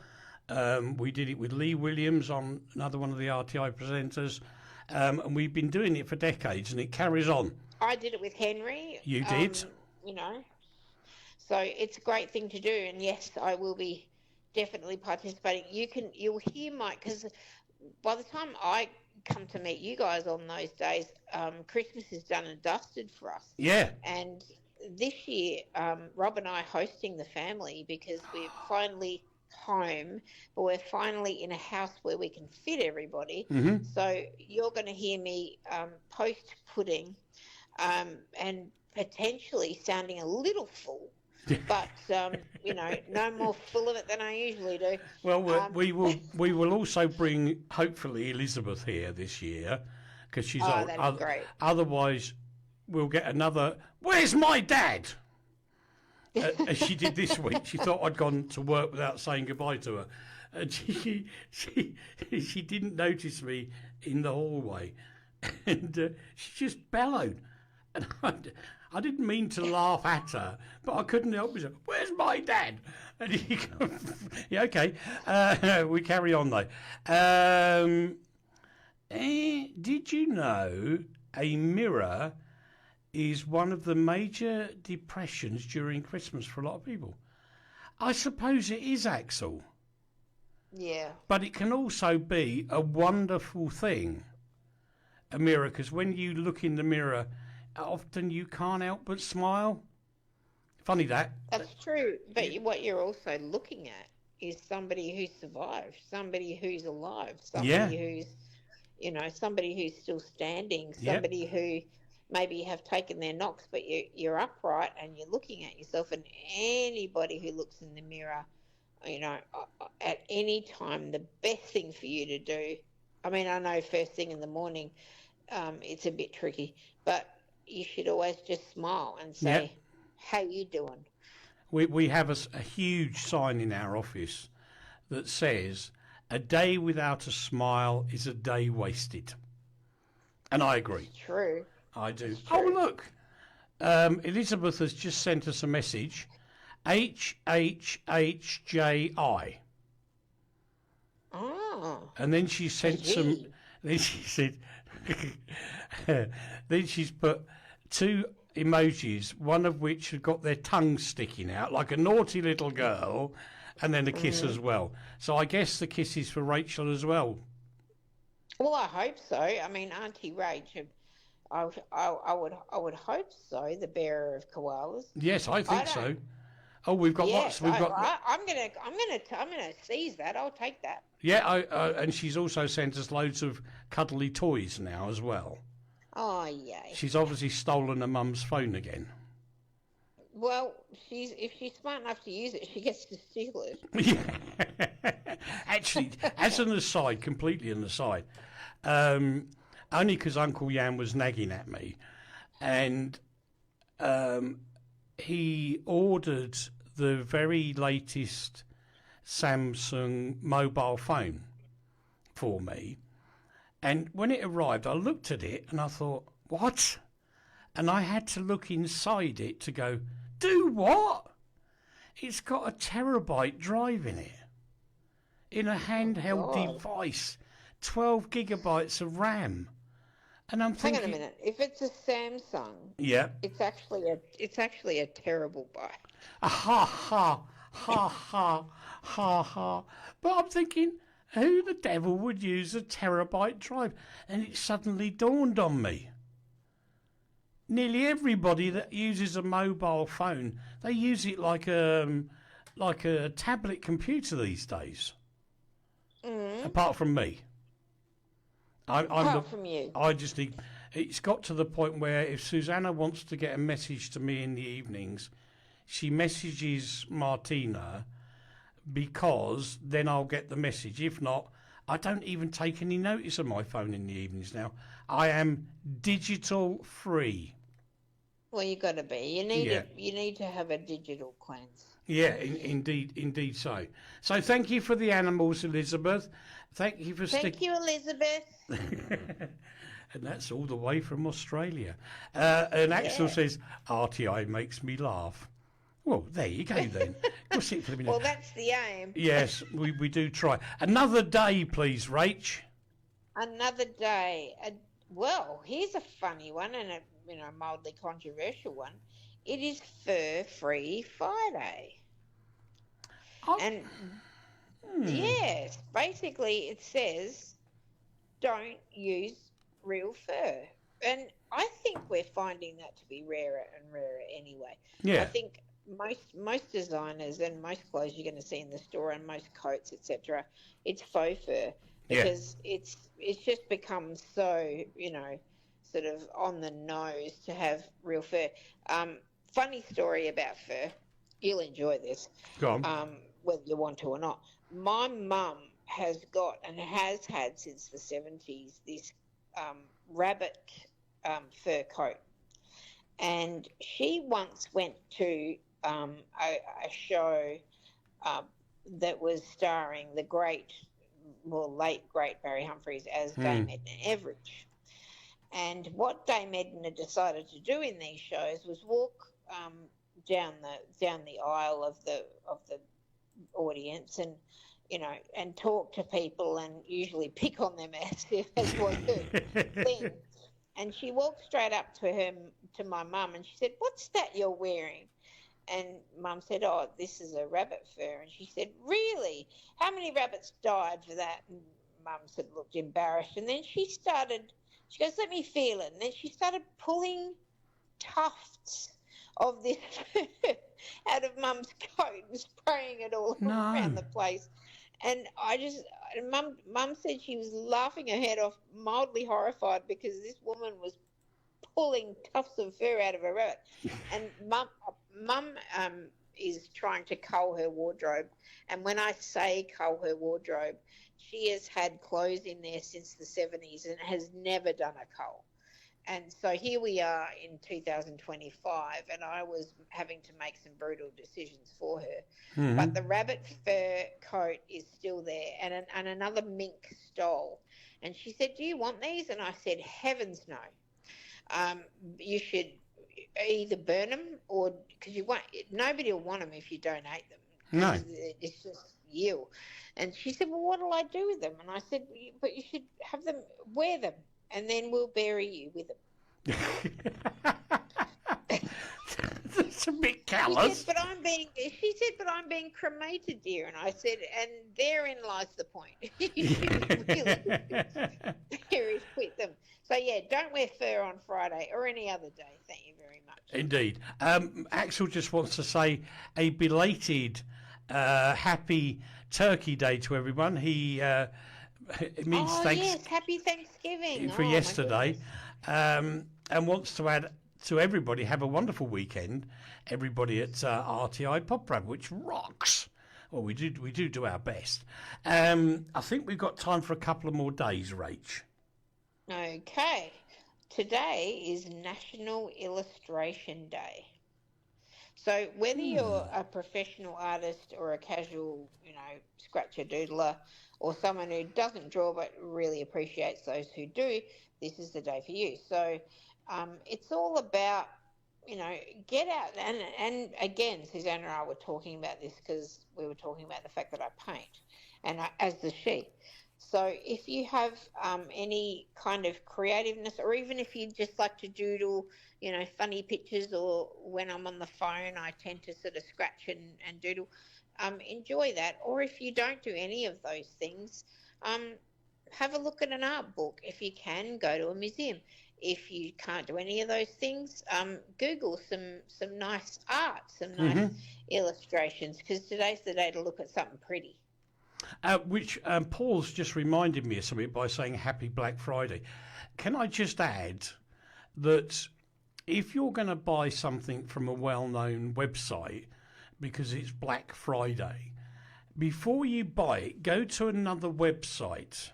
We did it with Lee Williams, on another one of the RTI presenters. And we've been doing it for decades, and it carries on. I did it with Henry. You did? So it's a great thing to do. And yes, I will be definitely participating. You'll hear Mike, because by the time I come to meet you guys on those days, Christmas is done and dusted for us. Yeah. And this year, Rob and I are hosting the family, because we're finally home, but we're finally in a house where we can fit everybody. Mm-hmm. So you're going to hear me post pudding, and potentially sounding a little full, but no more full of it than I usually do. Well, we will also bring, hopefully, Elizabeth here this year, because she's old. That'd be great. Otherwise, we'll get another. Where's my dad? As she did this week. She thought I'd gone to work without saying goodbye to her, and she didn't notice me in the hallway, and she just bellowed, and I didn't mean to laugh at her, but I couldn't help myself. Where's my dad? And he yeah, okay. We carry on though. Did you know a mirror is one of the major depressions during Christmas for a lot of people? I suppose it is, Axel. Yeah. But it can also be a wonderful thing, a mirror, because when you look in the mirror, often you can't help but smile. Funny that. That's true. But what you're also looking at is somebody who's survived, somebody who's alive, somebody who's, somebody who's still standing, somebody who maybe have taken their knocks, but you're upright and you're looking at yourself. And anybody who looks in the mirror, at any time, the best thing for you to do, I mean, I know first thing in the morning, it's a bit tricky, but you should always just smile and say, how you doing? We have a huge sign in our office that says, a day without a smile is a day wasted. And I agree. It's true. I do. Oh, look. Elizabeth has just sent us a message. HHHJI. Oh. And then she sent some. Then she said. Then she's put two emojis, one of which had got their tongue sticking out like a naughty little girl, and then a kiss as well. So I guess the kiss is for Rachel as well. Well, I hope so. I mean, Auntie Rach, I would hope so. The bearer of koalas. Yes, I think so. Oh, we've got lots. We've got. I'm gonna seize that. I'll take that. Yeah, and she's also sent us loads of cuddly toys now as well. Oh, yay. She's obviously stolen her mum's phone again. Well, if she's smart enough to use it, she gets to steal it. Yeah. Actually, as an aside, completely an aside, only because Uncle Jan was nagging at me, and he ordered the very latest Samsung mobile phone for me. And when it arrived, I looked at it and I thought, what? And I had to look inside it to go, do what? It's got a terabyte drive in it, in a handheld device, 12 gigabytes of RAM. And I'm thinking, hang on a minute. If it's a Samsung, it's actually a terrible buy. Ha ha ha ha ha ha. But I'm thinking, who the devil would use a terabyte drive? And it suddenly dawned on me. Nearly everybody that uses a mobile phone, they use it like a tablet computer these days. Apart from me. I'm Apart from you. I just think it's got to the point where if Susanna wants to get a message to me in the evenings, she messages Martina because then I'll get the message. If not, I don't even take any notice of my phone in the evenings now. I am digital free. Well, you got to be. You need to have a digital cleanse. Yeah, indeed so. So thank you for the animals, Elizabeth. Thank you for Thank you, Elizabeth. And that's all the way from Australia. And Axel says, RTI makes me laugh. Well, there you go then. Go sit for the minute. Well, that's the aim. Yes, we do try. Another day, please, Rach. Another day. Well, here's a funny one and a mildly controversial one. It is Fur Free Friday. Oh. And yes, basically it says don't use real fur. And I think we're finding that to be rarer and rarer anyway. Yeah. I think most designers and most clothes you're going to see in the store and most coats, etc., it's faux fur because it's just become so, sort of on the nose to have real fur. Funny story about fur. You'll enjoy this. Go on. Whether you want to or not. My mum has got and has had since the 70s this rabbit fur coat. And she once went to a show that was starring the late great Barry Humphries as Dame Edna Everage. And what Dame Edna decided to do in these shows was walk down the aisle of the audience and talk to people and usually pick on them as was her thing. And she walked straight up to my mum and she said, "What's that you're wearing?" And Mum said, "Oh, this is a rabbit fur." And she said, "Really? How many rabbits died for that?" And Mum looked embarrassed. And then she goes, "Let me feel it." And then she started pulling tufts of this fur out of Mum's coat and spraying it all around the place. And Mum said she was laughing her head off, mildly horrified because this woman was pulling tufts of fur out of a rabbit. And Mum is trying to cull her wardrobe. And when I say cull her wardrobe, she has had clothes in there since the 70s and has never done a cull. And so here we are in 2025, and I was having to make some brutal decisions for her. Mm-hmm. But the rabbit fur coat is still there, and another mink stole. And she said, "Do you want these?" And I said, "Heavens no. You should either burn them or because nobody will want them if you donate them. No, it's just you." And she said, "Well, what'll I do with them?" And I said, "But you should have them, wear them, and then we'll bury you with them." That's a bit callous. She said, but I'm being cremated, dear. And I said, and therein lies the point. You should really quit them. So, yeah, don't wear fur on Friday or any other day. Thank you very much. Indeed. Axel just wants to say a belated happy Turkey Day to everyone. It means thanks. Yes, happy Thanksgiving for yesterday, and wants to add to everybody, have a wonderful weekend. Everybody at RTI Poprad, which rocks. Well, we do our best. I think we've got time for a couple of more days, Rach. Okay, today is National Illustration Day. So whether you're a professional artist or a casual, scratcher doodler, or someone who doesn't draw but really appreciates those who do, this is the day for you. So it's all about, get out. And again, Susanna and I were talking about this because we were talking about the fact that I paint, and as does she. So if you have any kind of creativeness, or even if you just like to doodle, funny pictures, or when I'm on the phone, I tend to sort of scratch and doodle, enjoy that. Or if you don't do any of those things, have a look at an art book. If you can, go to a museum. If you can't do any of those things, Google some nice art, some nice illustrations, because today's the day to look at something pretty. Which Paul's just reminded me of something by saying Happy Black Friday. Can I just add that if you're going to buy something from a well-known website because it's Black Friday, before you buy it, go to another website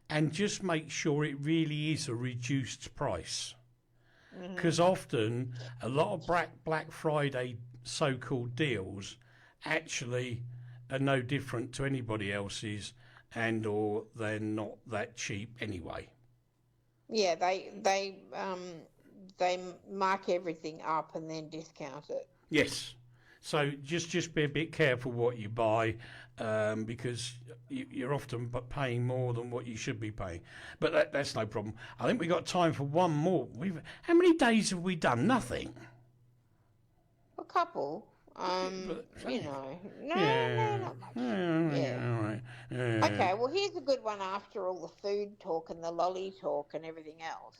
and just make sure it really is a reduced price. Because often a lot of Black Friday so-called deals actually are no different to anybody else's, and or they're not that cheap anyway. Yeah, they mark everything up and then discount it. Yes. So just be a bit careful what you buy, because you're often paying more than what you should be paying. But that's no problem. I think we've got time for one more. How many days have we done? Nothing. A couple. No, not much. Yeah. All right. Okay, well, here's a good one after all the food talk and the lolly talk and everything else.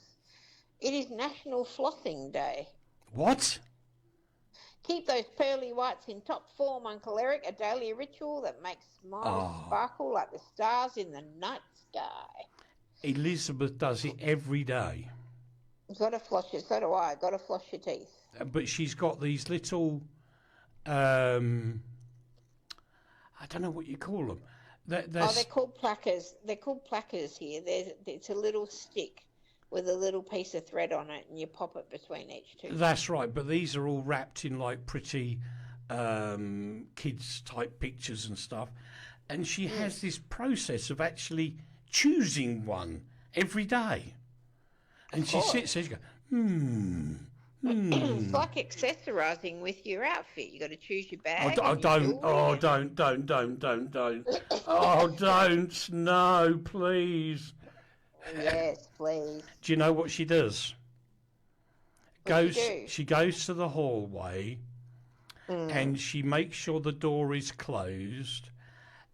It is National Flossing Day. What? Keep those pearly whites in top form, Uncle Eric, a daily ritual that makes smiles sparkle like the stars in the night sky. Elizabeth does it every day. You've got to floss your, so do I, got to floss your teeth. But she's got these little, I don't know what you call them. They're called plackers. They're called plackers here. It's a little stick with a little piece of thread on it, and you pop it between each two. That's right, but these are all wrapped in like pretty kids type pictures and stuff. And she has this process of actually choosing one every day. And she sits there and goes, It's like accessorising with your outfit. You got to choose your bag. don't. Oh, don't. Oh, don't. No, please. Yes, please. Do you know what she does? She goes to the hallway and she makes sure the door is closed,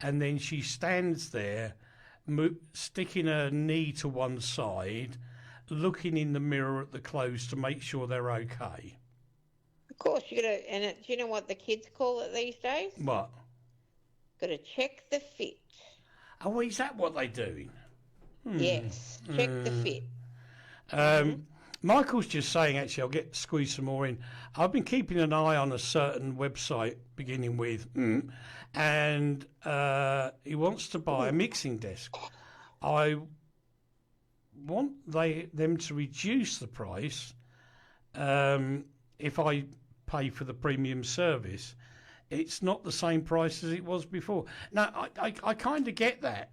and then she stands there sticking her knee to one side, looking in the mirror at the clothes to make sure they're okay. Of course, you got to. And do you know what the kids call it these days? What? Got to check the fit. Oh, is that what they're doing? Yes, check the fit. Michael's just saying, actually, I'll squeeze some more in. I've been keeping an eye on a certain website beginning with and he wants to buy a mixing desk. I want them to reduce the price if I pay for the premium service. It's not the same price as it was before. Now, I kind of get that,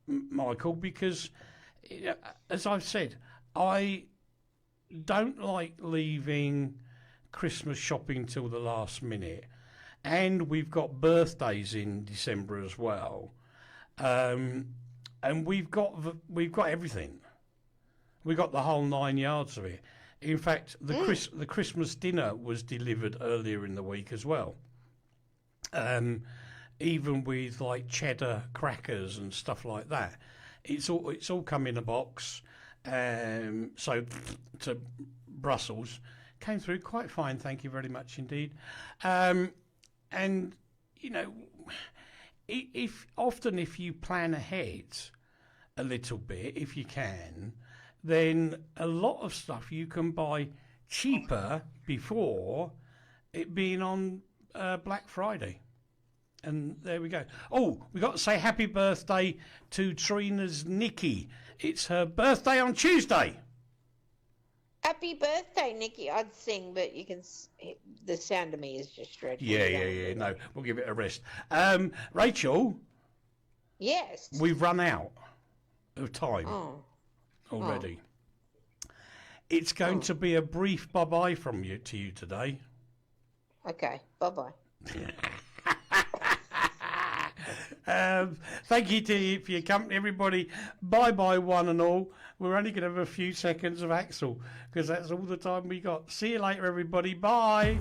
Michael, because, as I've said, I don't like leaving Christmas shopping till the last minute, and we've got birthdays in December as well, and we've got everything. We got the whole 9 yards of it. In fact, the Christmas dinner was delivered earlier in the week as well. Even with like cheddar crackers and stuff like that, it's all come in a box. So to Brussels, came through quite fine. Thank you very much indeed. And you know, if you plan ahead a little bit, if you can, then a lot of stuff you can buy cheaper before it being on Black Friday. And there we go. Oh, we got to say happy birthday to Trina's Nikki. It's her birthday on Tuesday. Happy birthday, Nikki. I'd sing, but you can. The sound of me is just dreadful. Yeah. No, we'll give it a rest. Rachel. Yes. We've run out of time already. It's going to be a brief bye-bye from you to you today. Okay. Bye-bye. Thank you to you for your company, everybody. Bye one and all. We're only going to have a few seconds of Axel because that's all the time we got. See you later, everybody. Bye.